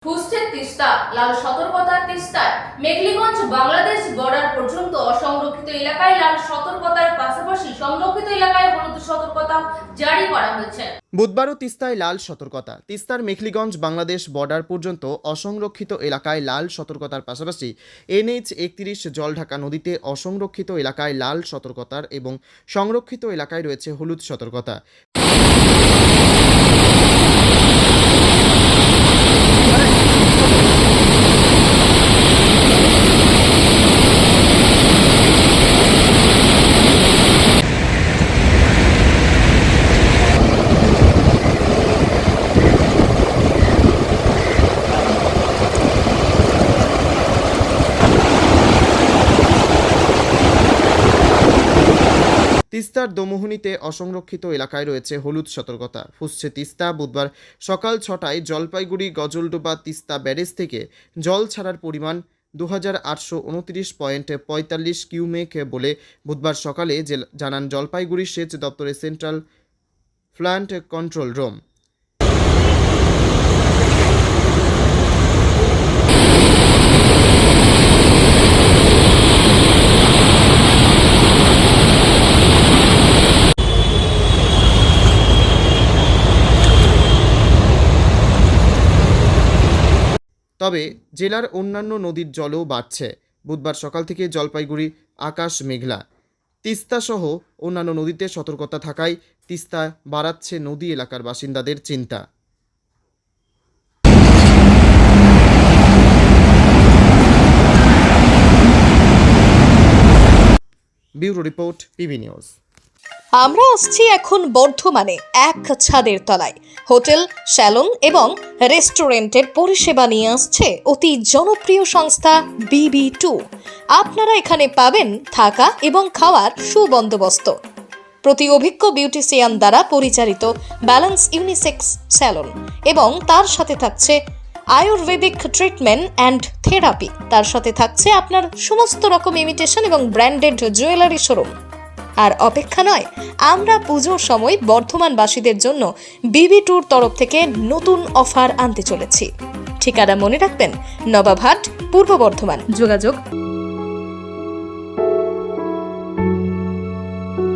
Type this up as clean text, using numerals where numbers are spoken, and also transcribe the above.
ফুসছে তিস্তা, লাল সতর্কতা তিস্তায়। মেঘলিগঞ্জ বাংলাদেশ বর্ডার পর্যন্ত অসংরক্ষিত এলাকায় লাল সতর্কতার পাশাপাশি সংরক্ষিত এলাকায় হলুদ সতর্কতা জারি করা হয়েছে। বুধবারও তিস্তায় লাল সতর্কতা। তিস্তার মেঘলিগঞ্জ বাংলাদেশ বর্ডার পর্যন্ত অসংরক্ষিত এলাকায় লাল সতর্কতার পাশাপাশি NH 31 জলঢাকা নদীতে অসংরক্ষিত এলাকায় লাল সতর্কতার এবং সংরক্ষিত এলাকায় রয়েছে হলুদ সতর্কতা। তিস্তার দোমোহনীতে অসংরক্ষিত এলাকায় রয়েছে হলুদ সতর্কতা। ফুসছে তিস্তা। বুধবার সকাল 6টায় জলপাইগুড়ি গজলডোবা তিস্তা ব্যারেজ থেকে জল ছাড়ার পরিমাণ 2829.45 কিউমেক বলে বুধবার সকালে জানান জলপাইগুড়ি সেচ দপ্তরের সেন্ট্রাল ফ্লান্ট কন্ট্রোল রুম। তবে জেলার অন্যান্য নদীর জলও বাড়ছে। বুধবার সকাল থেকে জলপাইগুড়ি আকাশ মেঘলা। তিস্তাসহ অন্যান্য নদীতে সতর্কতা থাকায় তিস্তা বাড়াচ্ছে নদী এলাকার বাসিন্দাদের চিন্তা। Bureau report, PB news. আমরা আসছি এখন বর্ধমানে এক ছাদের তলায়। হোটেল, স্যালন এবং রেস্টুরেন্টের পরিষেবা নিয়ে আসছে অতি জনপ্রিয় সংস্থা BB2। আপনারা এখানে পাবেন থাকা এবং খাওয়ার সুবন্দোবস্ত। প্রতি অভিজ্ঞ বিউটিশিয়ান দ্বারা পরিচালিত ব্যালেন্স ইউনিসেক্স স্যালন এবং তার সাথে থাকছে আয়ুর্বেদিক ট্রিটমেন্ট অ্যান্ড থেরাপি। তার সাথে থাকছে আপনার সমস্ত রকম ইমিটেশন এবং ব্র্যান্ডেড জুয়েলারি শোরুম। আর অপেক্ষা নয়, আমরা পুজোর সময় বর্ধমানবাসীদের জন্য BB2-র তরফ থেকে নতুন অফার আনতে চলেছি। ঠিকানা মনে রাখবেন, নবাবহাট, পূর্ব বর্ধমান। যোগাযোগ